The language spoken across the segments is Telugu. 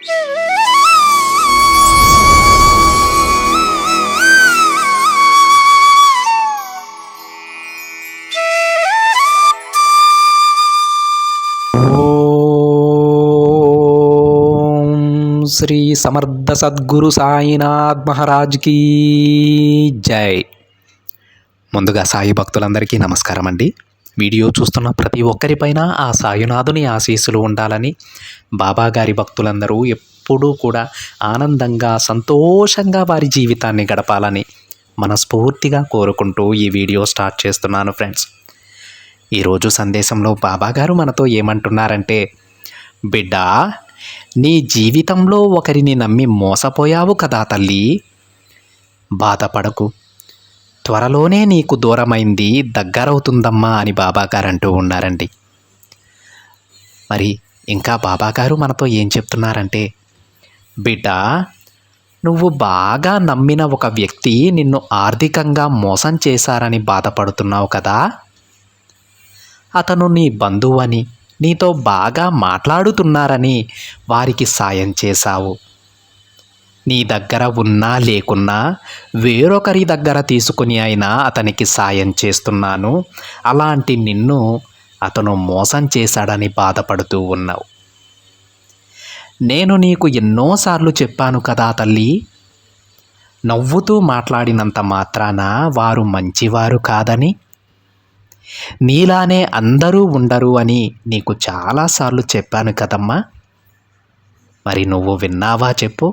శ్రీ సమర్థ సద్గురు సాయినాథ్ మహారాజ్ కీ జై. ముందుగా సాయి భక్తులందరికీ నమస్కారం అండి. వీడియో చూస్తున్న ప్రతి ఒక్కరిపైన ఆ సాయినాథుని ఆశీస్సులు ఉండాలని, బాబా గారి భక్తులందరూ ఎప్పుడూ కూడా ఆనందంగా సంతోషంగా వారి జీవితాన్ని గడపాలని మనస్ఫూర్తిగా కోరుకుంటూ ఈ వీడియో స్టార్ట్ చేస్తున్నాను ఫ్రెండ్స్. ఈరోజు సందేశంలో బాబా గారు మనతో ఏమంటున్నారంటే, బిడ్డా, నీ జీవితంలో ఒకరిని నమ్మి మోసపోయావు కదా తల్లి, బాధపడకు, త్వరలోనే నీకు దూరమైంది దగ్గరవుతుందమ్మా అని బాబాగారు అంటూ ఉన్నారండి. మరి ఇంకా బాబాగారు మనతో ఏం చెప్తున్నారంటే, బిడ్డ, నువ్వు బాగా నమ్మిన ఒక వ్యక్తి నిన్ను ఆర్థికంగా మోసం చేశారని బాధపడుతున్నావు కదా. అతను నీ బంధువు అని, నీతో బాగా మాట్లాడుతున్నారని వారికి సాయం చేశావు. నీ దగ్గర ఉన్నా లేకున్నా వేరొకరి దగ్గర తీసుకుని అయినా అతనికి సాయం చేస్తున్నాను, అలాంటి నిన్ను అతను మోసం చేశాడని బాధపడుతూ ఉన్నావు. నేను నీకు ఎన్నోసార్లు చెప్పాను కదా తల్లి, నవ్వుతూ మాట్లాడినంత మాత్రాన వారు మంచివారు కాదని, నీలానే అందరూ ఉండరు అని నీకు చాలాసార్లు చెప్పాను కదమ్మా. మరి నువ్వు విన్నావా చెప్పు.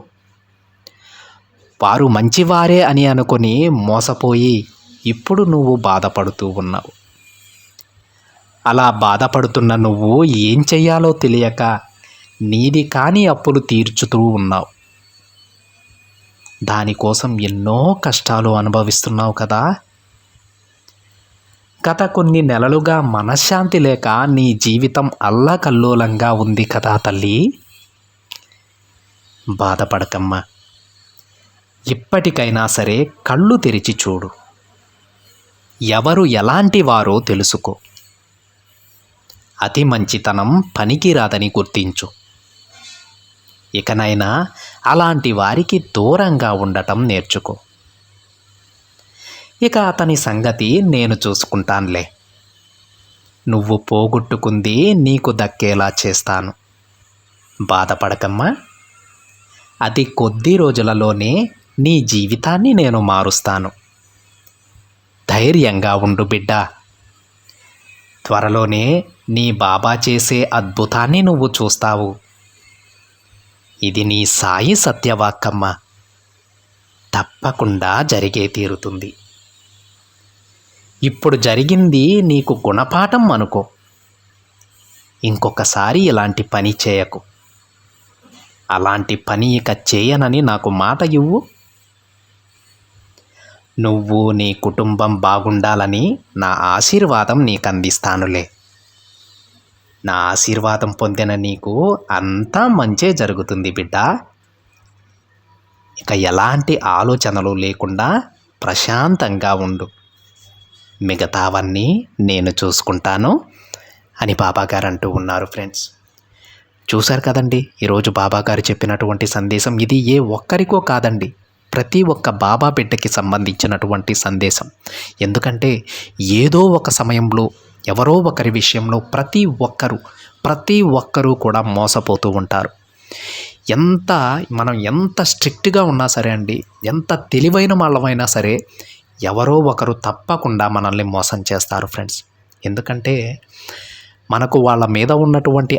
వారు మంచివారే అని అనుకొని మోసపోయి ఇప్పుడు నువ్వు బాధపడుతూ ఉన్నావు. అలా బాధపడుతున్న నువ్వు ఏం చెయ్యాలో తెలియక నీది కాని అప్పులు తీర్చుతూ ఉన్నావు. దానికోసం ఎన్నో కష్టాలు అనుభవిస్తున్నావు కదా. గత కొన్ని నెలలుగా మనశ్శాంతి లేక నీ జీవితం అల్లకల్లోలంగా ఉంది కదా తల్లి. బాధపడకమ్మా, ఇప్పటికైనా సరే కళ్ళు తెరిచి చూడు, ఎవరు ఎలాంటి వారో తెలుసుకో. అతి మంచితనం పనికిరాదని గుర్తించు. ఇకనైనా అలాంటి వారికి దూరంగా ఉండటం నేర్చుకో. ఇక అతని సంగతి నేను చూసుకుంటానులే. నువ్వు పోగొట్టుకుంది నీకు దక్కేలా చేస్తాను. బాధపడకమ్మా, అతి కొద్ది రోజులలోనే నీ జీవితాన్ని నేను మారుస్తాను. ధైర్యంగా ఉండు బిడ్డా. త్వరలోనే నీ బాబా చేసే అద్భుతాన్ని నువ్వు చూస్తావు. ఇది నీ సాయి సత్యవాక్కమ్మ. తప్పకుండా జరిగే తీరుతుంది. ఇప్పుడు జరిగింది నీకు గుణపాఠం అనుకో. ఇంకొకసారి ఇలాంటి పని చేయకు. అలాంటి పని ఇక చేయనని నాకు మాట ఇవ్వు. నువ్వు నీ కుటుంబం బాగుండాలని నా ఆశీర్వాదం నీకు అందిస్తానులే. నా ఆశీర్వాదం పొందిన నీకు అంతా మంచే జరుగుతుంది బిడ్డ. ఇక ఎలాంటి ఆలోచనలు లేకుండా ప్రశాంతంగా ఉండు. మిగతావన్నీ నేను చూసుకుంటాను అని బాబాగారు అంటూ ఉన్నారు ఫ్రెండ్స్. చూశారు కదండి ఈరోజు బాబాగారు చెప్పినటువంటి సందేశం. ఇది ఏ ఒక్కరికో కాదండి, ప్రతి ఒక్క బాబా బిడ్డకి సంబంధించినటువంటి సందేశం. ఎందుకంటే ఏదో ఒక సమయంలో ఎవరో ఒకరి విషయంలో ప్రతి ఒక్కరూ కూడా మోసపోతూ ఉంటారు. మనం ఎంత స్ట్రిక్ట్గా ఉన్నా సరే అండి, ఎంత తెలివైన వాళ్ళమైనా సరే, ఎవరో ఒకరు తప్పకుండా మనల్ని మోసం చేస్తారు ఫ్రెండ్స్. ఎందుకంటే మనకు వాళ్ళ మీద ఉన్నటువంటి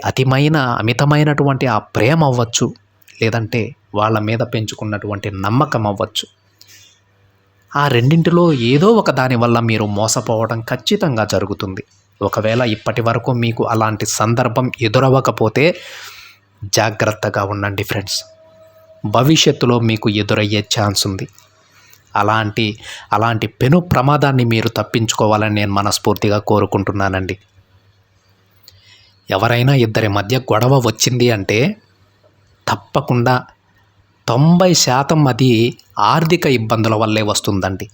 అమితమైనటువంటి ఆ ప్రేమ అవ్వచ్చు, లేదంటే వాళ్ళ మీద పెంచుకున్నటువంటి నమ్మకం అవ్వచ్చు. ఆ రెండింటిలో ఏదో ఒక దాని వల్ల మీరు మోసపోవడం ఖచ్చితంగా జరుగుతుంది. ఒకవేళ ఇప్పటి వరకు మీకు అలాంటి సందర్భం ఎదురవ్వకపోతే జాగ్రత్తగా ఉండండి ఫ్రెండ్స్. భవిష్యత్తులో మీకు ఎదురయ్యే ఛాన్స్ ఉంది. అలాంటి పెను ప్రమాదాన్ని మీరు తప్పించుకోవాలని నేను మనస్ఫూర్తిగా కోరుకుంటున్నానండి. ఎవరైనా ఇద్దరి మధ్య గొడవ వచ్చింది అంటే తప్పకుండా 90% అది ఆర్థిక ఇబ్బందుల వల్లే వస్తుందండి.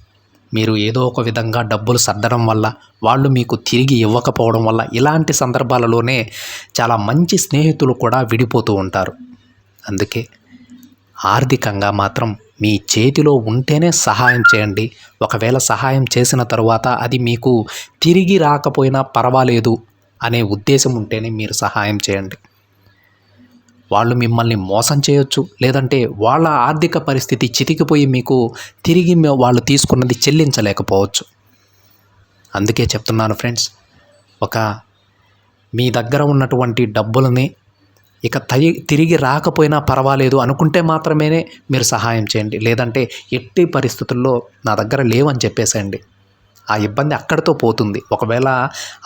మీరు ఏదో ఒక విధంగా డబ్బులు సర్దడం వల్ల, వాళ్ళు మీకు తిరిగి ఇవ్వకపోవడం వల్ల, ఇలాంటి సందర్భాలలోనే చాలా మంచి స్నేహితులు కూడా విడిపోతూ ఉంటారు. అందుకే ఆర్థికంగా మాత్రం మీ చేతిలో ఉంటేనే సహాయం చేయండి. ఒకవేళ సహాయం చేసిన తరువాత అది మీకు తిరిగి రాకపోయినా పర్వాలేదు అనే ఉద్దేశం ఉంటేనే మీరు సహాయం చేయండి. వాళ్ళు మిమ్మల్ని మోసం చేయొచ్చు, లేదంటే వాళ్ళ ఆర్థిక పరిస్థితి చితికిపోయి మీకు తిరిగి వాళ్ళు తీసుకున్నది చెల్లించలేకపోవచ్చు. అందుకే చెప్తున్నాను ఫ్రెండ్స్, మీ దగ్గర ఉన్నటువంటి డబ్బులని ఇక తిరిగి రాకపోయినా పర్వాలేదు అనుకుంటే మాత్రమే మీరు సహాయం చేయండి. లేదంటే ఎట్టి పరిస్థితుల్లో నా దగ్గర లేవని చెప్పేసేయండి. ఆ ఇబ్బంది అక్కడితో పోతుంది. ఒకవేళ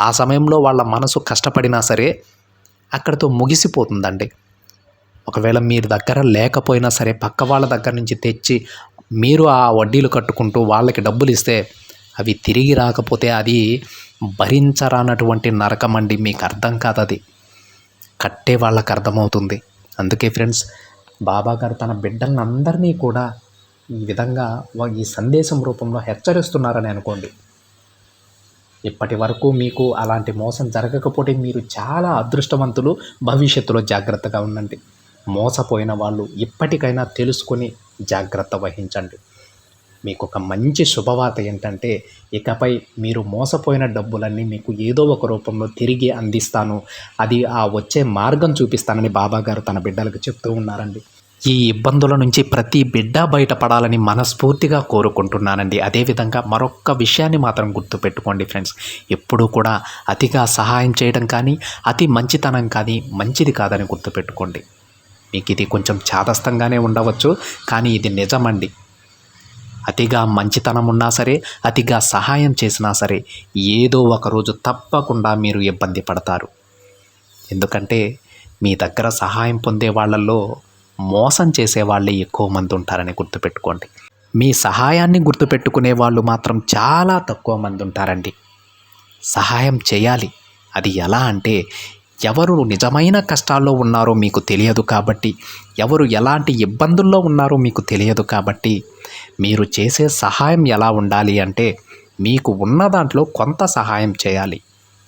ఆ సమయంలో వాళ్ళ మనసు కష్టపడినా సరే అక్కడితో ముగిసిపోతుందండి. ఒకవేళ మీరు దగ్గర లేకపోయినా సరే పక్క వాళ్ళ దగ్గర నుంచి తెచ్చి మీరు ఆ వడ్డీలు కట్టుకుంటూ వాళ్ళకి డబ్బులు ఇస్తే అవి తిరిగి రాకపోతే అది భరించరానటువంటి నరకం అండి. మీకు అర్థం కాదు, అది కట్టే వాళ్ళకి అర్థమవుతుంది. అందుకే ఫ్రెండ్స్, బాబాగారు తన బిడ్డలను అందరినీ కూడా ఈ విధంగా ఈ సందేశం రూపంలో హెచ్చరిస్తున్నారని అనుకోండి. ఇప్పటి వరకు మీకు అలాంటి మోసం జరగకపోతే మీరు చాలా అదృష్టవంతులు. భవిష్యత్తులో జాగ్రత్తగా ఉండండి. మోసపోయిన వాళ్ళు ఇప్పటికైనా తెలుసుకొని జాగ్రత్త వహించండి. మీకు ఒక మంచి శుభవార్త ఏంటంటే, ఇకపై మీరు మోసపోయిన డబ్బులన్నీ మీకు ఏదో ఒక రూపంలో తిరిగి అందిస్తాను, అది ఆ వచ్చే మార్గం చూపిస్తానని బాబాగారు తన బిడ్డలకు చెప్తూ ఉన్నారండి. ఈ ఇబ్బందుల నుంచి ప్రతి బిడ్డ బయటపడాలని మనస్ఫూర్తిగా కోరుకుంటున్నానండి. అదేవిధంగా మరొక్క విషయాన్ని మాత్రం గుర్తుపెట్టుకోండి ఫ్రెండ్స్, ఎప్పుడూ కూడా అతిగా సహాయం చేయడం కానీ అతి మంచితనం కానీ మంచిది కాదని గుర్తుపెట్టుకోండి. మీకు ఇది కొంచెం చాదస్తంగానే ఉండవచ్చు, కానీ ఇది నిజమండి. అతిగా మంచితనం ఉన్నా సరే, అతిగా సహాయం చేసినా సరే ఏదో ఒకరోజు తప్పకుండా మీరు ఇబ్బంది పడతారు. ఎందుకంటే మీ దగ్గర సహాయం పొందే వాళ్ళల్లో మోసం చేసే వాళ్ళే ఎక్కువ మంది ఉంటారని గుర్తుపెట్టుకోండి. మీ సహాయాన్ని గుర్తుపెట్టుకునే వాళ్ళు మాత్రం చాలా తక్కువ మంది ఉంటారండి. సహాయం చేయాలి. అది ఎలా అంటే, ఎవరు నిజమైన కష్టాల్లో ఉన్నారో మీకు తెలియదు కాబట్టి, ఎవరు ఎలాంటి ఇబ్బందుల్లో ఉన్నారో మీకు తెలియదు కాబట్టి, మీరు చేసే సహాయం ఎలా ఉండాలి అంటే, మీకు ఉన్న దాంట్లో కొంత సహాయం చేయాలి.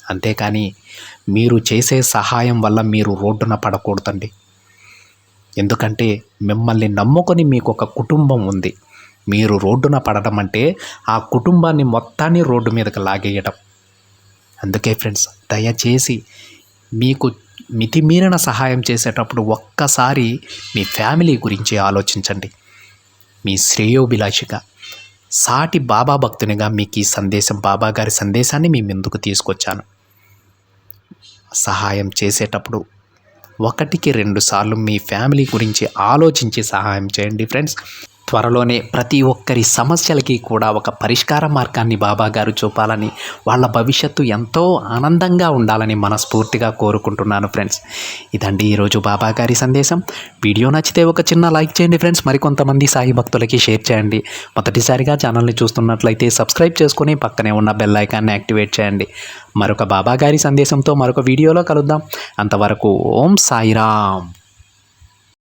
అంతేకాని మీరు చేసే సహాయం వల్ల మీరు రోడ్డున పడకూడదండి. ఎందుకంటే మిమ్మల్ని నమ్ముకొని మీకు ఒక కుటుంబం ఉంది. మీరు రోడ్డున పడడం అంటే ఆ కుటుంబాన్ని మొత్తాన్ని రోడ్డు మీదకి లాగేయడం. అందుకే ఫ్రెండ్స్, దయచేసి మీకు మితిమీరిన సహాయం చేసేటప్పుడు ఒక్కసారి మీ ఫ్యామిలీ గురించి ఆలోచించండి. మీ శ్రేయోభిలాషిగా, సాటి బాబా భక్తునిగా మీకు ఈ సందేశం, బాబా గారి సందేశాన్ని మీ ముందుకు తీసుకొచ్చాను. సహాయం చేసేటప్పుడు 1కి 2 సార్లు మీ ఫ్యామిలీ గురించి ఆలోచించి సహాయం చేయండి ఫ్రెండ్స్. త్వరలోనే ప్రతి ఒక్కరి సమస్యలకి కూడా ఒక పరిష్కార మార్గాన్ని బాబా గారు చూపాలని, వాళ్ళ భవిష్యత్తు ఎంతో ఆనందంగా ఉండాలని మనస్ఫూర్తిగా కోరుకుంటున్నాను ఫ్రెండ్స్. ఇదండి ఈరోజు బాబా గారి సందేశం. వీడియో నచ్చితే ఒక చిన్న లైక్ చేయండి ఫ్రెండ్స్. మరికొంతమంది సాయి భక్తులకి షేర్ చేయండి. మొదటిసారిగా ఛానల్ని చూస్తున్నట్లయితే సబ్స్క్రైబ్ చేసుకొని పక్కనే ఉన్న బెల్ ఐకాన్ని యాక్టివేట్ చేయండి. మరొక బాబా గారి సందేశంతో మరొక వీడియోలో కలుద్దాం. అంతవరకు ఓం సాయిరామ్.